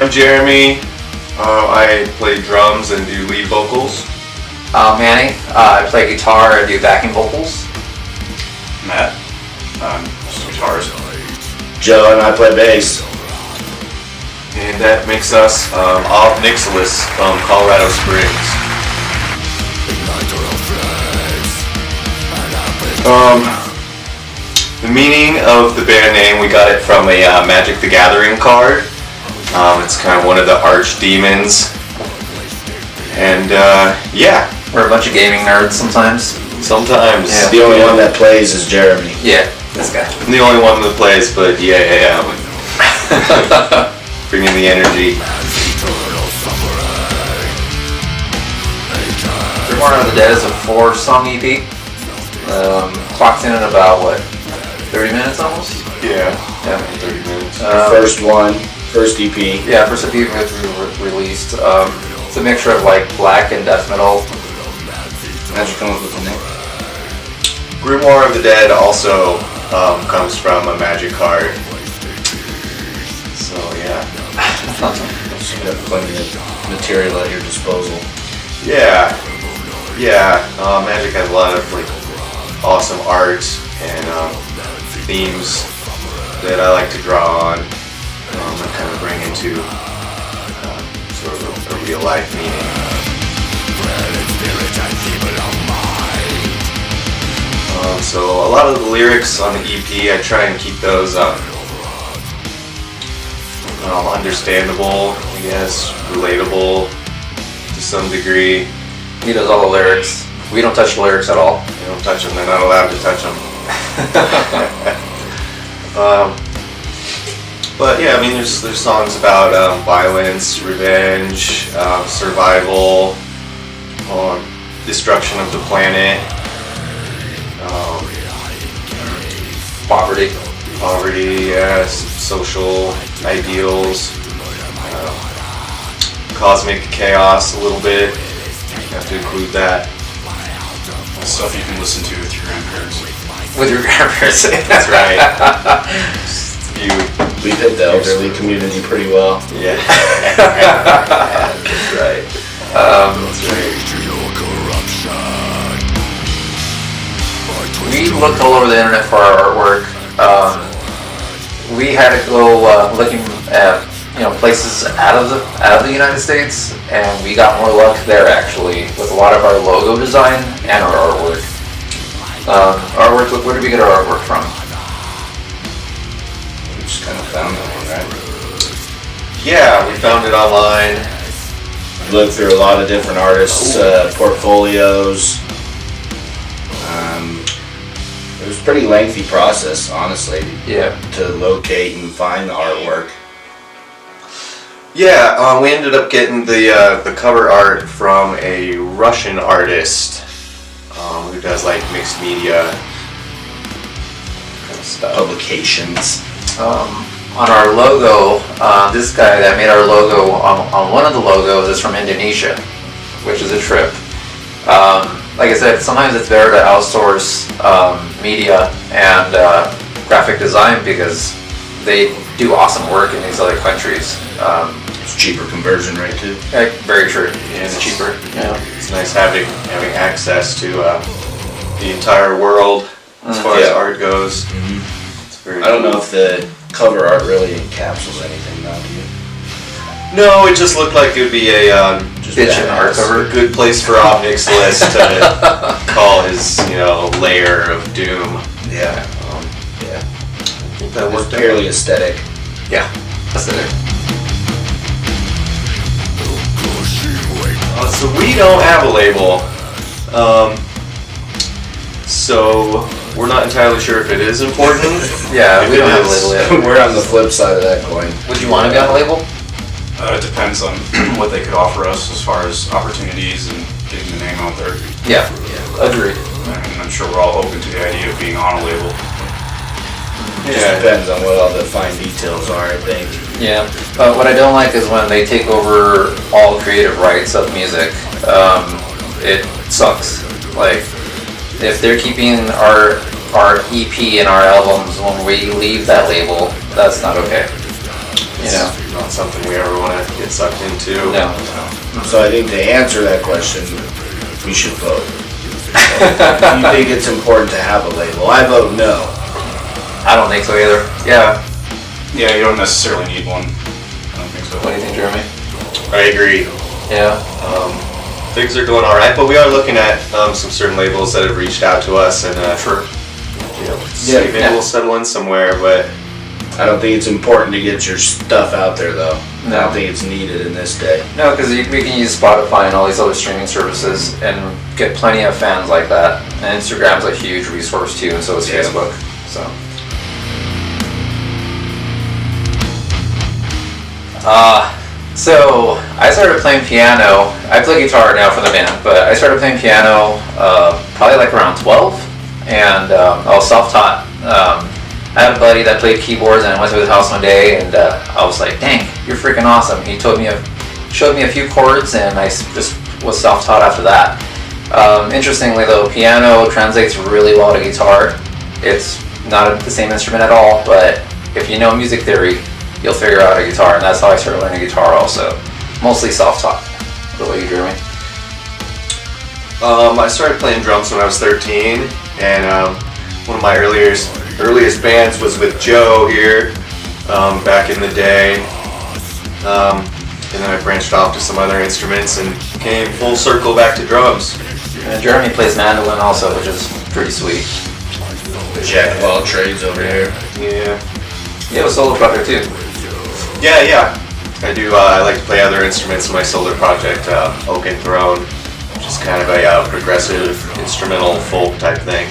I'm Jeremy. I play drums and do lead vocals. Manny. I play guitar and do backing vocals. Matt. Just guitars. Joe, and I play bass. And that makes us Ob Nixilis from Colorado Springs. The meaning of the band name, we got it from a Magic the Gathering card. It's kind of one of the archdemons. And yeah. We're a bunch of gaming nerds sometimes. Sometimes. Yeah. The only one that plays is Jeremy. Yeah, this guy. I'm the only one that plays, but yeah. Bringing the energy. Grimoire of the Dead is a 4-song EP. Clocked in at about, 30 minutes almost? Yeah, 30 minutes. First EP. Yeah, first EP was released. It's a mixture of black and death metal. How'd you come up with the name? Grimoire of the Dead also comes from a magic card. So yeah. So you have plenty of material at your disposal. Yeah. Magic has a lot of awesome art and themes that I like to draw on and kind of bring into sort of a real life meaning. So a lot of the lyrics on the EP, I try and keep those understandable, I guess, relatable to some degree. He does all the lyrics. We don't touch the lyrics at all. They don't touch them, they're not allowed to touch them. But yeah, I mean, there's songs about violence, revenge, survival, destruction of the planet, poverty, social ideals, cosmic chaos a little bit. You have to include that. Stuff you can listen to with your grandparents. With your grandparents. That's right. We've hit the elderly community pretty well. Yeah. That's right. We looked all over the internet for our artwork. We had to go looking at places out of the United States, and we got more luck there actually with a lot of our logo design and our artwork. Where did we get our artwork from? We just kind of found that one, right? Yeah, we found it online. We looked through a lot of different artists' portfolios. It was a pretty lengthy process, honestly. Yeah. To locate and find the artwork. Yeah, we ended up getting the cover art from a Russian artist who does mixed media kind of stuff. Publications. On our logo, this guy that made our logo on one of the logos is from Indonesia, which is a trip. Like I said, sometimes it's better to outsource media and graphic design because they do awesome work in these other countries. It's cheaper conversion rate too. Very true. Yeah, It's cheaper. Yeah, it's nice having access to the entire world as far as art goes. Mm-hmm. It's very I don't know if the cover art really encapsulates anything now, do you? No, it just looked like it would be a Bitchin' art cover. a good place for Ob Nixilis to call his layer of doom. Yeah. I think that It's worked out. purely aesthetic. Yeah, that's it. So we don't have a label. So we're not entirely sure if it is important. Yeah, If we it don't have a is, label yet. We're on the flip side of that coin. Would you want to be on a label? It depends on what they could offer us as far as opportunities and getting the name out there. Yeah, agreed. And I'm sure we're all open to the idea of being on a label. It just depends on what all the fine details are, I think. Yeah, but what I don't like is when they take over all creative rights of music. It sucks. If they're keeping our EP and our albums when we leave that label, that's not okay. not something we ever want to get sucked into. No. So I think to answer that question, we should vote. Do you think it's important to have a label? I vote no. I don't think so either. Yeah. Yeah, you don't necessarily need one. I don't think so. What do you think, Jeremy? I agree. Yeah. Things are going all right, but we are looking at some certain labels that have reached out to us, and see maybe we'll settle in somewhere. But I don't think it's important to get your stuff out there, though. No. I don't think it's needed in this day. No, because we can use Spotify and all these other streaming services and get plenty of fans like that. And Instagram's a huge resource too, and so is Facebook. So. So I started playing piano. I play guitar now for the band, but I started playing piano probably like around 12, and I was self-taught. I had a buddy that played keyboards, and I went to his house one day, and I was like, "Dang, you're freaking awesome!" He showed me a few chords, and I just was self-taught after that. Interestingly, though, piano translates really well to guitar. It's not the same instrument at all, but if you know music theory, you'll figure out a guitar, and that's how I started learning guitar also. Mostly self-taught. What about you, Jeremy? I started playing drums when I was 13, and one of my earliest bands was with Joe here back in the day. And then I branched off to some other instruments and came full circle back to drums. And Jeremy plays mandolin also, which is pretty sweet. Jack of all trades over here. Yeah. You have a solo project too. Yeah. I do. I like to play other instruments in my solo project, Oaken Throne, which is kind of a progressive instrumental folk type thing.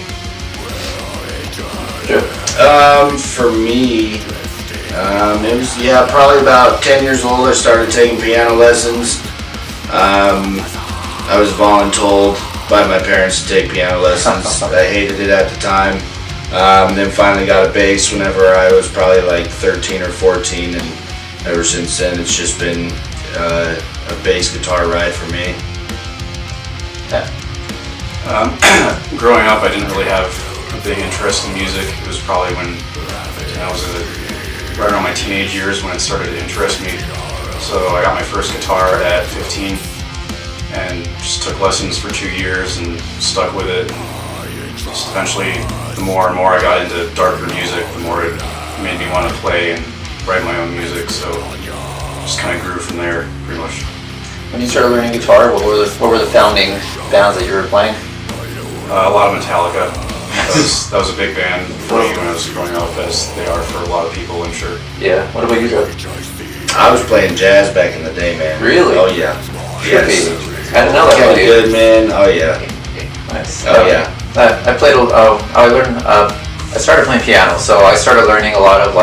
For me, it was probably about 10 years old. I started taking piano lessons. I was voluntold by my parents to take piano lessons. I hated it at the time. Then finally got a bass whenever I was probably like 13 or 14, and ever since then it's just been a bass guitar ride for me. Growing up, I didn't really have a big interest in music. It was probably when I was right around my teenage years when it started to interest me. So I got my first guitar at 15 and just took lessons for 2 years and stuck with it. Just eventually, the more and more I got into darker music, the more it made me want to play and write my own music. So just kind of grew from there, pretty much. When you started learning guitar, what were the founding bands that you were playing? A lot of Metallica. That was a big band for me when I was growing up, as they are for a lot of people, I'm sure. Yeah. What about you, Joe? I was playing jazz back in the day, man. Really? Oh yeah. Yes. I didn't know that about you. Good, man. Oh yeah. Nice. Oh yeah. I played. I learned. I started playing piano, so I started learning a lot of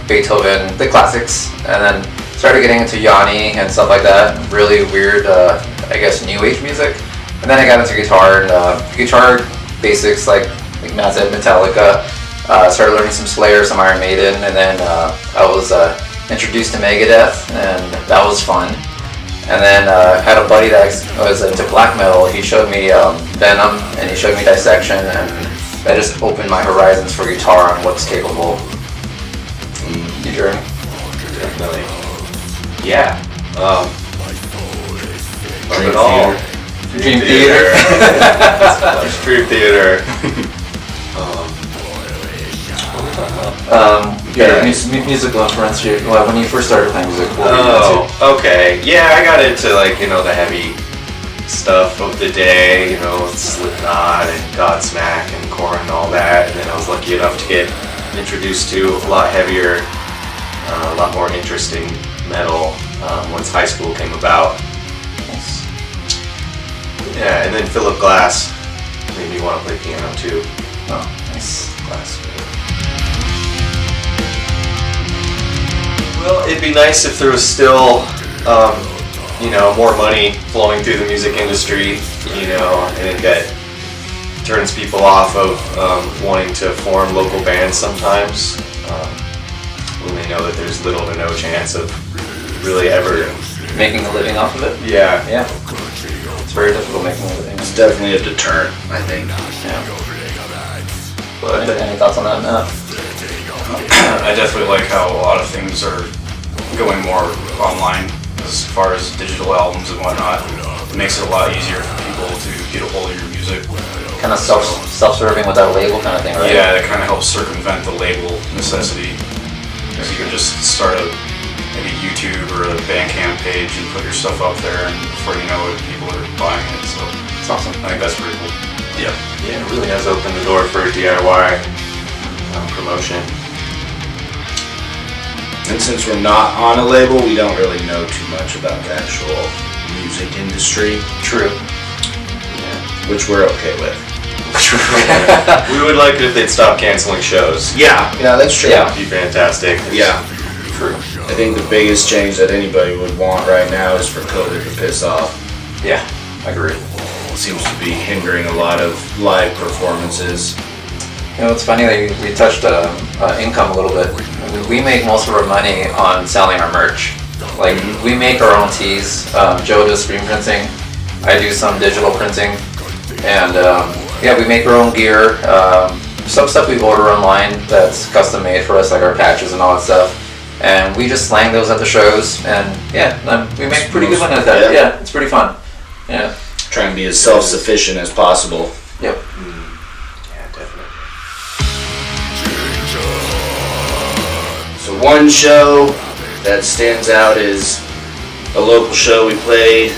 Beethoven, the classics, and then started getting into Yanni and stuff like that. Really weird, I guess, new age music. And then I got into guitar and guitar basics like Matt said, Metallica. Started learning some Slayer, some Iron Maiden, and then I was introduced to Megadeth, and that was fun. And then I had a buddy that was into black metal. He showed me Venom, and he showed me Dissection, and that just opened my horizons for guitar and what's capable. You Jeremy? Definitely. Yeah. Love it all. Dream Theater. Dream Theater. Your musical influence when you first started playing music. What were you into? Okay. Yeah, I got into the heavy stuff of the day, Slipknot and Godsmack and Korn and all that. And then I was lucky enough to get introduced to a lot heavier, a lot more interesting metal once high school came about. Nice. Yeah, and then Philip Glass made me want to play piano too. Oh, nice. Glass. Well, it'd be nice if there was still, more money flowing through the music industry, and that turns people off of wanting to form local bands sometimes, when they know that there's little to no chance of really ever Making a living off of it? Yeah. Yeah. It's very difficult making a living. It's definitely a deterrent, I think. Yeah. But any thoughts on that, Matt? I definitely like how a lot of things are going more online as far as digital albums and whatnot. It makes it a lot easier for people to get a hold of your music. Kind of self-serving without a label kind of thing, right? Yeah, it kind of helps circumvent the label necessity. Because you can just start a maybe YouTube or a Bandcamp page and put your stuff up there, and before you know it, people are buying it. So It's awesome. I think that's pretty cool. Yeah, it really has opened the door for DIY promotion. And since we're not on a label, we don't really know too much about the actual music industry, True. which we're okay with. We would like it if they'd stop canceling shows. Yeah, that's true. Yeah. That'd be fantastic. Yeah. True. I think the biggest change that anybody would want right now is for COVID to piss off. Yeah, I agree. It seems to be hindering a lot of live performances. You know, it's funny that we touched income a little bit. We make most of our money on selling our merch. Like, we make our own tees. Joe does screen printing. I do some digital printing. And yeah, we make our own gear. Some stuff we order online that's custom made for us, like our patches and all that stuff. And we just slang those at the shows. And yeah, we make pretty good money at that. Yeah, it's pretty fun. Yeah. Trying to be as self-sufficient as possible. Yep. Yeah, definitely. So one show that stands out is a local show we played.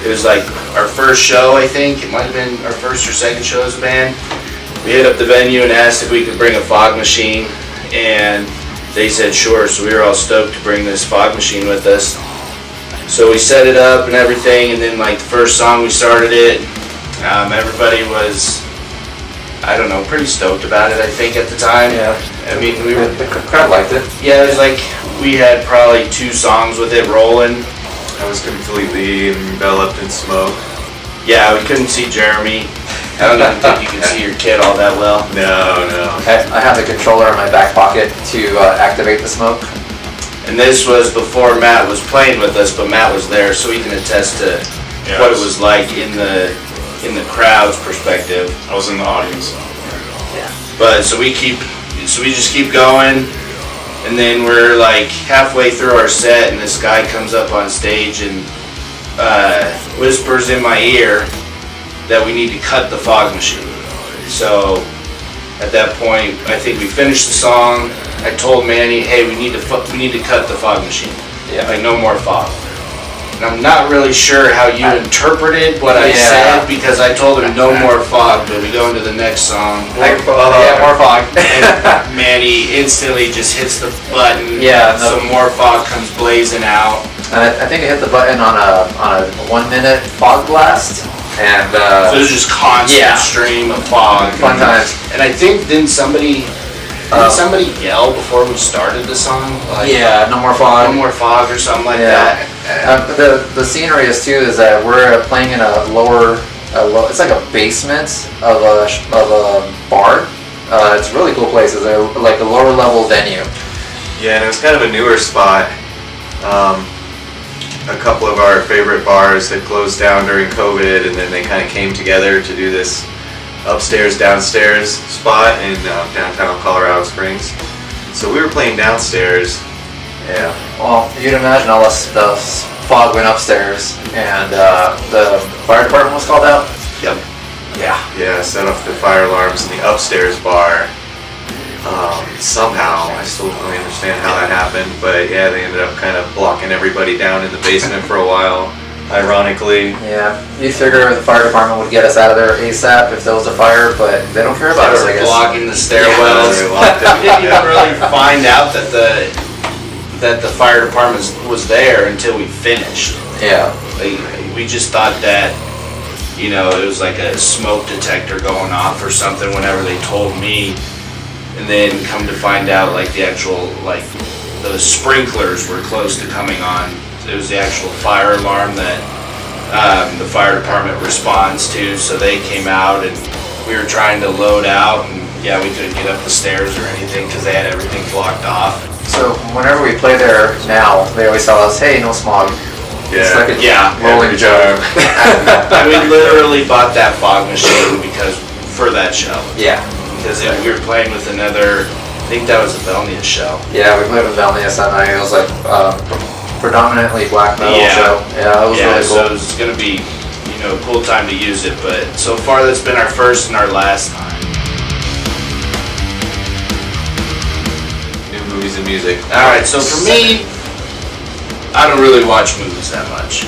It was like our first show, I think. It might have been our first or second show as a band. We hit up the venue and asked if we could bring a fog machine, and they said sure, so we were all stoked to bring this fog machine with us. So we set it up and everything, and then like the first song we started it, everybody was, I don't know, pretty stoked about it, I think, at the time. Yeah. I mean, we were, The crowd liked it. yeah, it was like, we had probably 2 songs with it rolling. I was completely enveloped in smoke. Yeah, we couldn't see Jeremy. I don't even think you can see your kid all that well. No. I have the controller in my back pocket to activate the smoke. And this was before Matt was playing with us, but Matt was there, so he can attest to what it was like in the crowd's perspective. I was in the audience. But so we just keep going, and then we're like halfway through our set, and this guy comes up on stage and whispers in my ear that we need to cut the fog machine. So at that point, I think we finished the song. I told Manny, hey, we need to cut the fog machine. Yeah. Like, no more fog. And I'm not really sure how you interpreted what I said, because I told him no more fog, but we go into the next song. Yeah, more fog. And Manny instantly just hits the button. Yeah, no. So more fog comes blazing out. And I think I hit the button on a 1 minute fog blast, and So it was just constant stream of fog. Fun times. And I think didn't somebody yell before we started the song? Like, no more fog. no more fog or something like Yeah. that. The scenery is too is that we're playing in it's like a basement of a bar. It's a really cool place. It's like a lower level venue. Yeah, and it was kind of a newer spot. A couple of our favorite bars had closed down during COVID, and then they kind of came together to do this upstairs downstairs spot in downtown Colorado Springs. So we were playing downstairs. Yeah. Well, you'd imagine all the fog went upstairs, and the fire department was called out. Yep. Yeah, set off the fire alarms in the upstairs bar. Somehow, I still don't really understand how that happened, but yeah, they ended up kind of blocking everybody down in the basement for a while, ironically. Yeah. You'd figure the fire department would get us out of there ASAP if there was a fire, but they don't care about us, I They were guess. blocking the stairwells. they locked We didn't even really find out that the fire department was there until we finished. Yeah. We just thought that, it was like a smoke detector going off or something whenever they told me. And then come to find out, like, the actual, like, the sprinklers were close to coming on. It was the actual fire alarm that the fire department responds to. So they came out, and we were trying to load out, and we couldn't get up the stairs or anything because they had everything blocked off. So whenever we play there now, they always tell us, "Hey, no smog." It's like a rolling joke. We literally bought that fog machine for that show. Yeah. Because we were playing with another think that was a Velnia show. Yeah, we played with Valnius that night. It was like predominantly black metal Yeah. show. Yeah, it was really So cool. it's gonna be, a cool time to use it. But so far, that's been our first and our last time. New movies and music. All right. So for me, I don't really watch movies that much.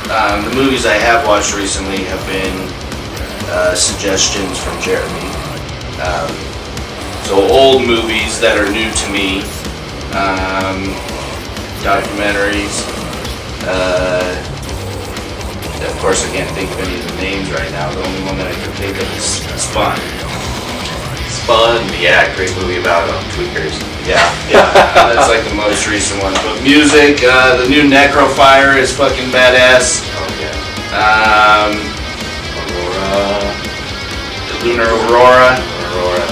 The movies I have watched recently have been suggestions from Jeremy. So old movies that are new to me, documentaries. Of course, I can't think of any of the names right now. The only one that I can think of is Spun. Spun, yeah, great movie about tweakers. Yeah, that's like the most recent one. But music, the new Necrofire is fucking badass. Oh yeah. Lunar Aurora. Aurora.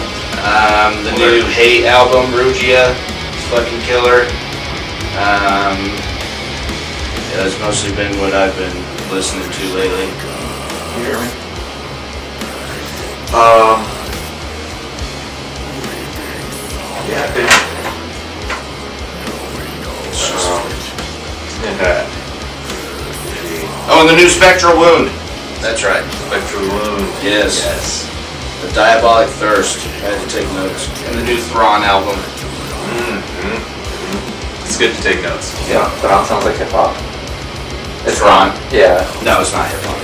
The new Hate album, Rugia, is fucking killer. That's mostly been what I've been listening to lately. You hear me? Yeah, I've been. Oh, and the new Spectral Wound. That's right. Spectral Wound. Yes. Yes. The Diabolic Thirst. I had to take notes. And the new Thrawn album. It's good to take notes. Yeah, Thrawn sounds like hip hop. It's Thrawn. Yeah. No, it's not hip hop.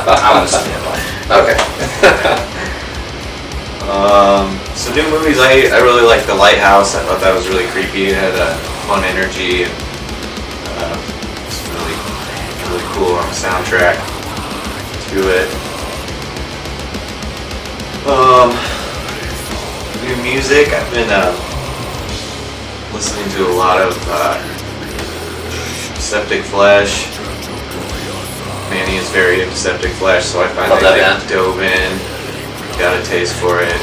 I listen to hip hop. Okay. So new movies, I really like The Lighthouse. I thought that was really creepy. It had a fun energy and it's really cool on the soundtrack to it. New music, I've been listening to a lot of Septic Flesh. Manny is very into Septic Flesh, so I finally dove in, got a taste for it.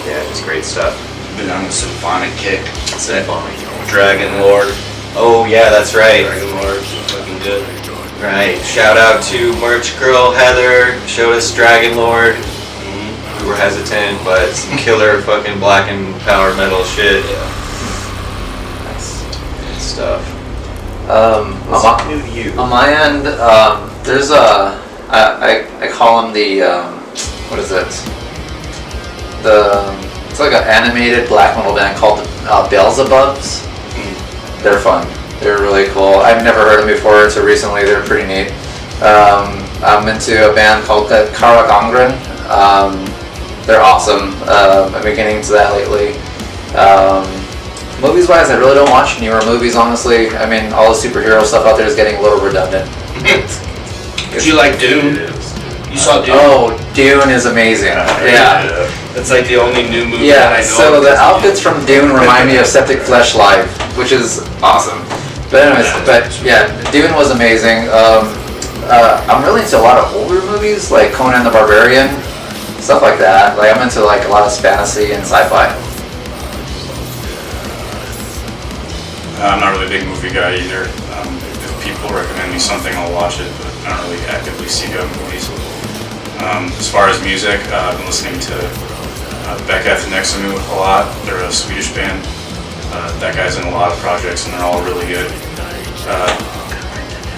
Yeah, it's great stuff. Been on a symphonic kick. Symphonic. Dragon Lord. Oh yeah, that's right. Dragon Lord's fucking good. Right. Shout out to merch girl Heather. Showed us Dragon Lord. We were hesitant, but some killer fucking black and power metal shit. Nice. Good stuff. What's new to you? On my end, there's I call them the what is it? It's like an animated black metal band called Beelzebubs. They're fun. They're really cool. I've never heard them before until recently. They're pretty neat. I'm into a band called Karagangren. They're awesome. I've been getting into that lately. Movies wise, I really don't watch newer movies, honestly. I mean, all the superhero stuff out there is getting a little redundant. Did you like Dune? You saw Dune? Oh, Dune is amazing. Yeah. That's like the only new movie Yeah, that I know so of. the outfits from Dune remind me of Septic Flesh Live, which is awesome. But anyways, yeah, Dune was amazing. I'm really into a lot of older movies, like Conan the Barbarian, stuff like that. Like I'm into like a lot of fantasy and sci-fi. I'm not really a big movie guy either. If people recommend me something, I'll watch it, but I don't really actively seek out movies. As far as music, I've been listening to Becca Nexamu a lot. They're a Swedish band. That guy's in a lot of projects and they're all really good.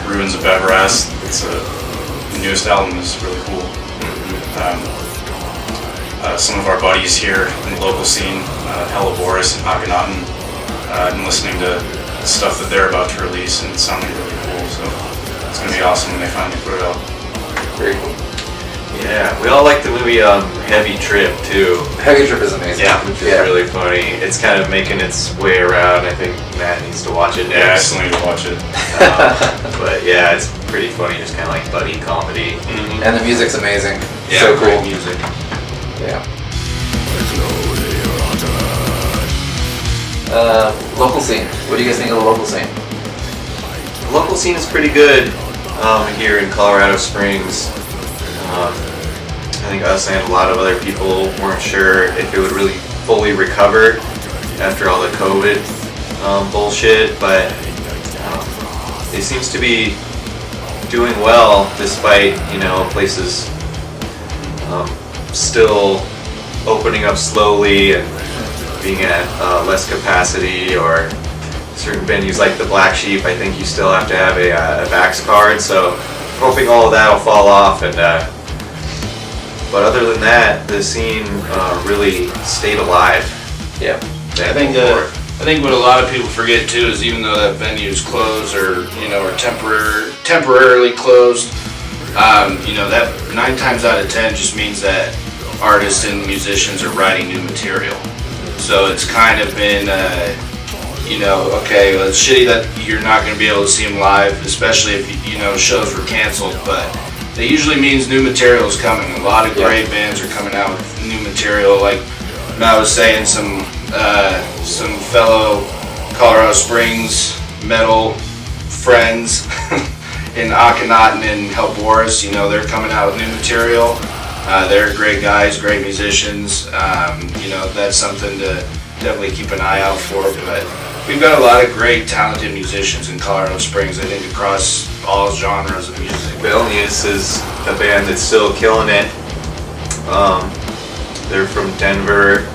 Ruins of Everest, the newest album is really cool. Some of our buddies here in the local scene, Hellevoris and Akhenaten, I've been listening to stuff that they're about to release and it's sounding really cool, so it's going to be awesome when they finally put it out. Very cool. Yeah, we all like the movie Heavy Trip too. Heavy Trip is amazing. Yeah, which is really funny. It's kind of making its way around. I think Matt needs to watch it Yeah, I next. still need to watch it. But yeah, it's pretty funny, just kind of like buddy comedy. And the music's amazing. Yeah, So great cool. music. Yeah. Local scene. What do you guys think of the local scene? The local scene is pretty good here in Colorado Springs. I think us and a lot of other people weren't sure if it would really fully recover after all the COVID bullshit, but it seems to be doing well despite, places still opening up slowly and being at less capacity, or certain venues like the Black Sheep, I think you still have to have a Vax card. So hoping all of that will fall off. And but other than that, the scene really stayed alive. Yeah. I think what a lot of people forget too is even though that venue's closed or or temporarily closed, that 9 times out of 10 just means that artists and musicians are writing new material. So it's kind of been, okay, well, it's shitty that you're not going to be able to see them live, especially if shows were canceled. But that usually means new material is coming. A lot of great bands are coming out with new material. Like I was saying, some fellow Colorado Springs metal friends in Akhenaten and Helboris, they're coming out with new material. They're great guys, great musicians. That's something to definitely keep an eye out for. But we've got a lot of great, talented musicians in Colorado Springs, I think, across all genres of music. Vilnius is a band that's still killing it. They're from Denver.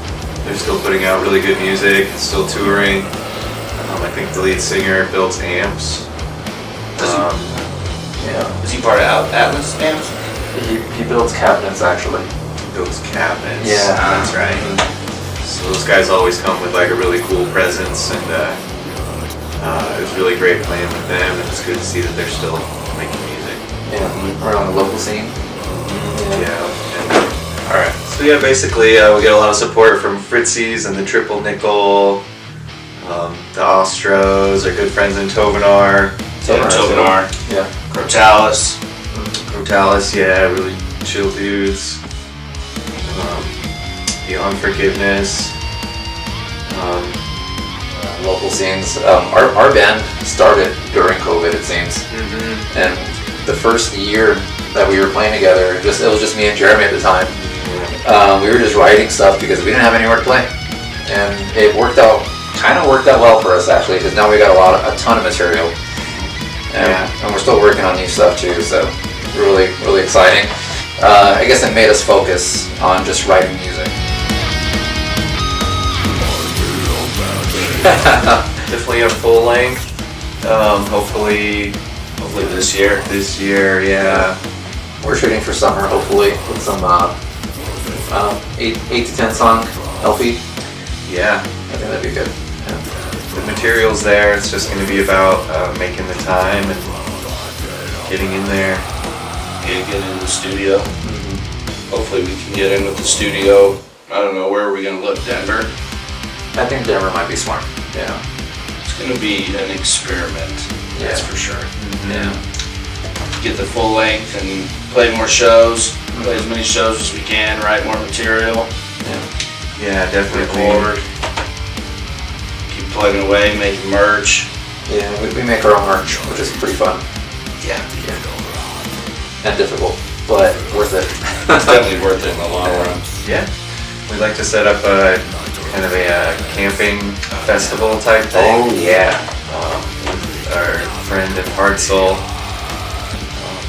They're still putting out really good music, still touring. I think the lead singer builds amps. Is he part of Atlas Amps? He builds cabinets, actually. Builds cabinets. Yeah. That's right. So those guys always come with like a really cool presence, and it was really great playing with them, and it's good to see that they're still making music. Yeah, around the local scene. Yeah. All right. So yeah, basically we get a lot of support from Fritzies and the Triple Nickel, the Ostros, our good friends in Tovenar. Tovenar. Yeah. Crotalis. Crotalis, yeah, really chill dudes. Beyond Forgiveness. Local scenes. Our band started during COVID, it seems. And the first year that we were playing together, it was just me and Jeremy at the time. We were just writing stuff because we didn't have anywhere to play, and it kind of worked out well for us actually, because now we got a ton of material, and we're still working on new stuff too. So really, really exciting. I guess it made us focus on just writing music. Definitely a full length. Hopefully this year. This year, yeah. We're shooting for summer, hopefully, with some 8 to 10 song LP. Yeah. I think that'd be good. Yeah. The material's there. It's just going to be about making the time and getting in there. Get in the studio. Hopefully we can get in with the studio. I don't know, where are we going to look? Denver? I think Denver might be smart. Yeah. It's going to be an experiment. That's for sure. Yeah. Get the full length and play more shows. Play as many shows as we can. Write more material. Yeah, definitely. Record. Keep plugging away, making merch. Yeah, we make our own merch, which is pretty fun. Yeah. And difficult, but worth it. It's definitely worth it in the long run. Yeah. We'd like to set up a kind of a camping festival type thing. Oh yeah. With our friend in Hartsel.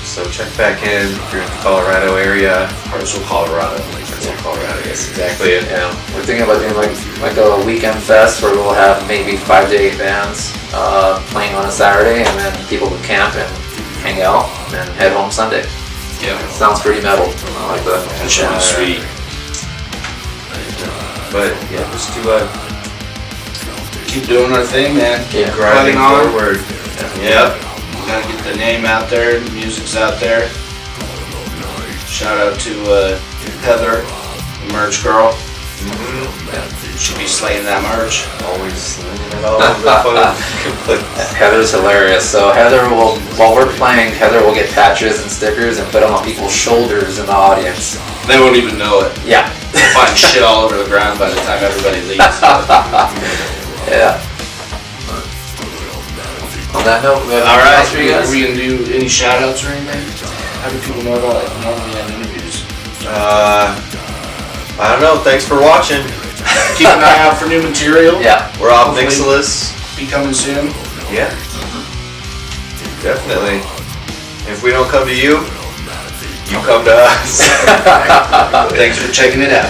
So check back in if you're in the Colorado area. Hartsel, Colorado. Hartsel, Colorado, yes, exactly. Yeah, we're thinking about doing like a weekend fest where we'll have maybe 5 to 8 bands playing on a Saturday, and then people can camp and hang out and head home Sunday. Yeah. Sounds pretty metal. I like that. That should be sweet. But yeah, just to keep doing our thing, man. Yeah. grinding forward. Yep. We gotta get the name out there, the music's out there. Shout out to Heather, the merch girl. She'll be slaying that merch. Always slinging it all over the phone. Heather's hilarious. So Heather will, while we're playing, Heather will get patches and stickers and put them on people's shoulders in the audience. They won't even know it. Yeah. They'll find shit all over the ground by the time everybody leaves. Yeah. On that note, we have All right, anything else for you guys? are we gonna do any shout outs or anything? How do people know about like normally on interviews? I don't know. Thanks for watching. Keep an eye out for new material. Yeah. We're Ob Hopefully. Nixilis. Be coming soon. Yeah. Definitely. If we don't come to you, you come to us. Thanks for checking it out.